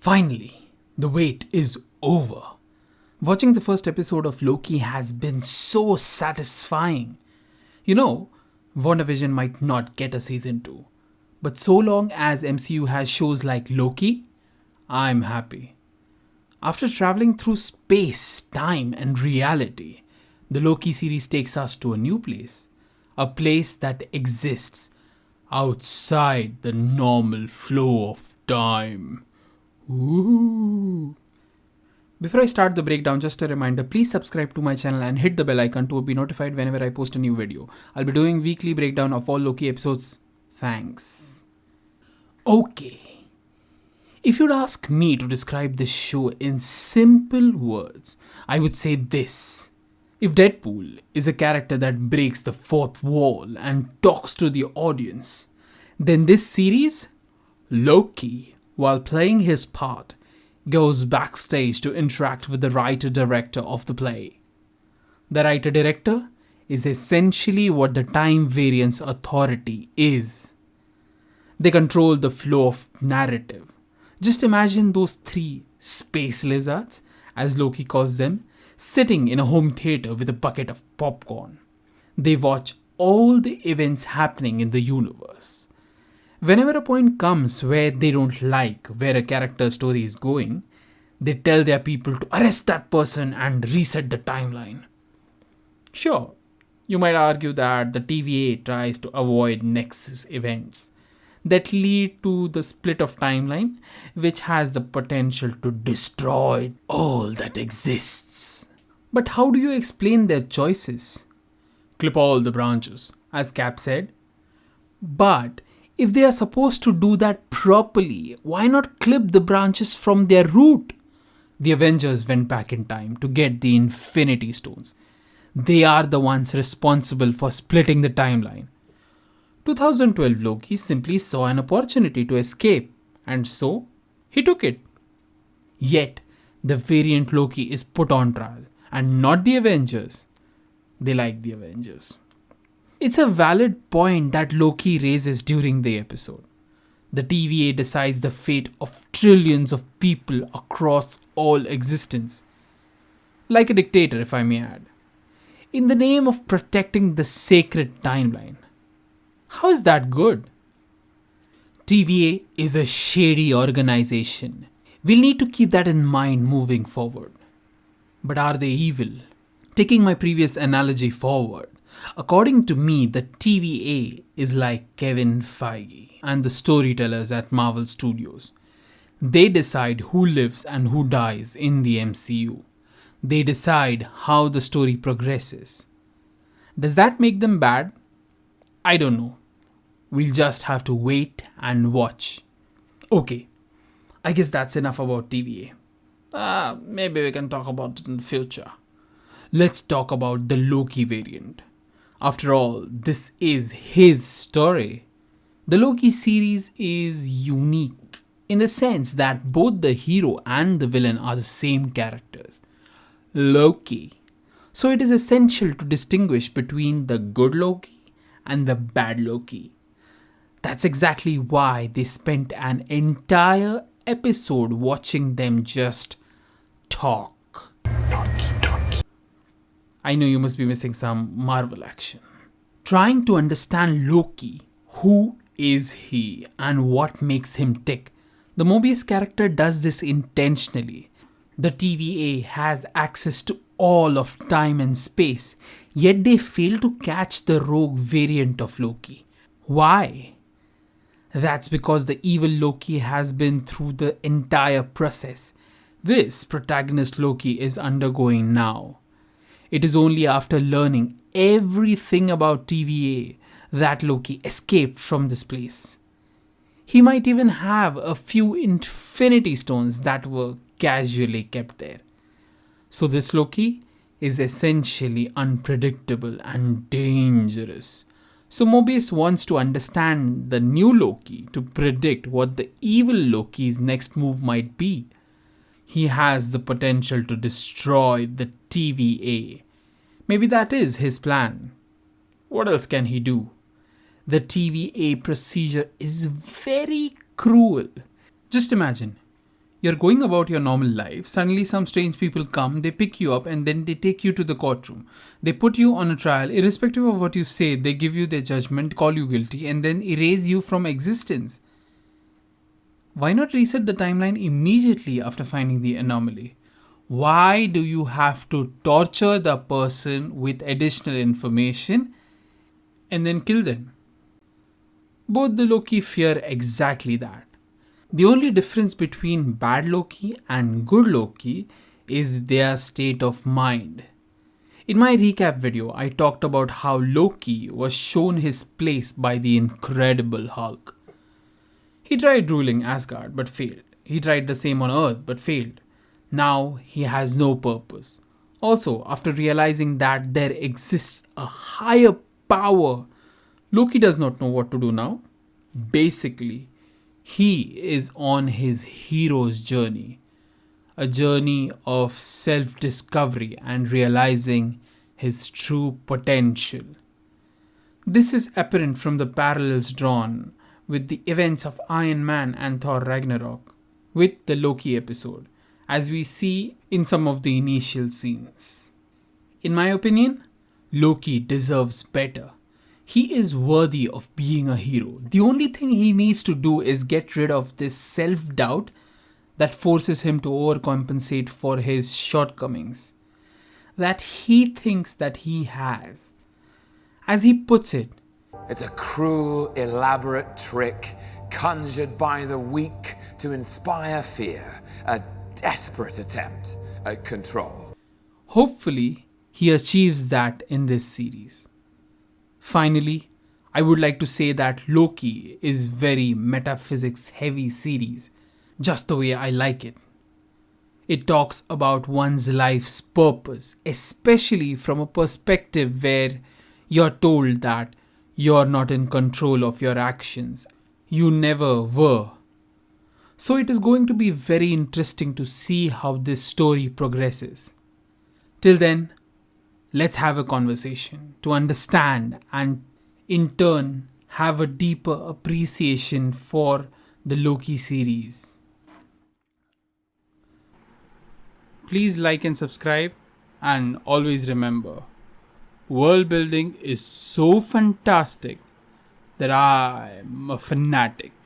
Finally, the wait is over. Watching the first episode of Loki has been so satisfying. You know, WandaVision might not get a season 2, but so long as MCU has shows like Loki, I'm happy. After traveling through space, time, and reality, the Loki series takes us to a new place. A place that exists outside the normal flow of time. Ooh. Before I start the breakdown, just a reminder, please subscribe to my channel and hit the bell icon to be notified whenever I post a new video. I'll be doing weekly breakdown of all Loki episodes. Thanks. Okay. If you'd ask me to describe this show in simple words, I would say this. If Deadpool is a character that breaks the fourth wall and talks to the audience, then this series, Loki, while playing his part, goes backstage to interact with the writer-director of the play. The writer-director is essentially what the Time Variance Authority is. They control the flow of narrative. Just imagine those three space lizards, as Loki calls them, sitting in a home theater with a bucket of popcorn. They watch all the events happening in the universe. Whenever a point comes where they don't like where a character's story is going, they tell their people to arrest that person and reset the timeline. Sure, you might argue that the TVA tries to avoid Nexus events that lead to the split of timeline, which has the potential to destroy all that exists. But how do you explain their choices? Clip all the branches, as Cap said. But if they are supposed to do that properly, why not clip the branches from their root? The Avengers went back in time to get the Infinity Stones. They are the ones responsible for splitting the timeline. 2012 Loki simply saw an opportunity to escape, and so he took it. Yet, the variant Loki is put on trial, and not the Avengers. They like the Avengers. It's a valid point that Loki raises during the episode. The TVA decides the fate of trillions of people across all existence. Like a dictator, if I may add. In the name of protecting the sacred timeline. How is that good? TVA is a shady organization. We'll need to keep that in mind moving forward. But are they evil? Taking my previous analogy forward, according to me, the TVA is like Kevin Feige and the storytellers at Marvel Studios. They decide who lives and who dies in the MCU. They decide how the story progresses. Does that make them bad? I don't know. We'll just have to wait and watch. Okay, I guess that's enough about TVA. Maybe we can talk about it in the future. Let's talk about the Loki variant. After all, this is his story. The Loki series is unique in the sense that both the hero and the villain are the same characters, Loki. So it is essential to distinguish between the good Loki and the bad Loki. That's exactly why they spent an entire episode watching them just talk. I know you must be missing some Marvel action. Trying to understand Loki, who is he and what makes him tick. The Mobius character does this intentionally. The TVA has access to all of time and space, yet they fail to catch the rogue variant of Loki. Why? That's because the evil Loki has been through the entire process. This protagonist Loki is undergoing now. It is only after learning everything about TVA that Loki escaped from this place. He might even have a few Infinity Stones that were casually kept there. So this Loki is essentially unpredictable and dangerous. So Mobius wants to understand the new Loki to predict what the evil Loki's next move might be. He has the potential to destroy the TVA. Maybe that is his plan. What else can he do? The TVA procedure is very cruel. Just imagine, You're going about your normal life. Suddenly, some strange people come, they pick you up, and then they take you to the courtroom. They put you on a trial. Irrespective of what you say, they give you their judgment, call you guilty, and then erase you from existence. Why not reset the timeline immediately after finding the anomaly? Why do you have to torture the person with additional information and then kill them? Both the Loki fear exactly that. The only difference between bad Loki and good Loki is their state of mind. In my recap video, I talked about how Loki was shown his place by the Incredible Hulk. He tried ruling Asgard but failed. He tried the same on Earth but failed. Now he has no purpose. Also, after realizing that there exists a higher power, Loki does not know what to do now. Basically, he is on his hero's journey, a journey of self discovery and realizing his true potential. This is apparent from the parallels drawn with the events of Iron Man and Thor Ragnarok with the Loki episode, as we see in some of the initial scenes. In my opinion, Loki deserves better. He is worthy of being a hero. The only thing he needs to do is get rid of this self-doubt that forces him to overcompensate for his shortcomings that he thinks that he has. As he puts it, it's a cruel, elaborate trick conjured by the weak to inspire fear, a desperate attempt at control. Hopefully, he achieves that in this series. Finally, I would like to say that Loki is very metaphysics heavy series, just the way I like it. It talks about one's life's purpose, especially from a perspective where you're told that you're not in control of your actions. You never were. So it is going to be very interesting to see how this story progresses. Till then, let's have a conversation to understand and in turn have a deeper appreciation for the Loki series. Please like and subscribe, and always remember, world building is so fantastic that I'm a fanatic.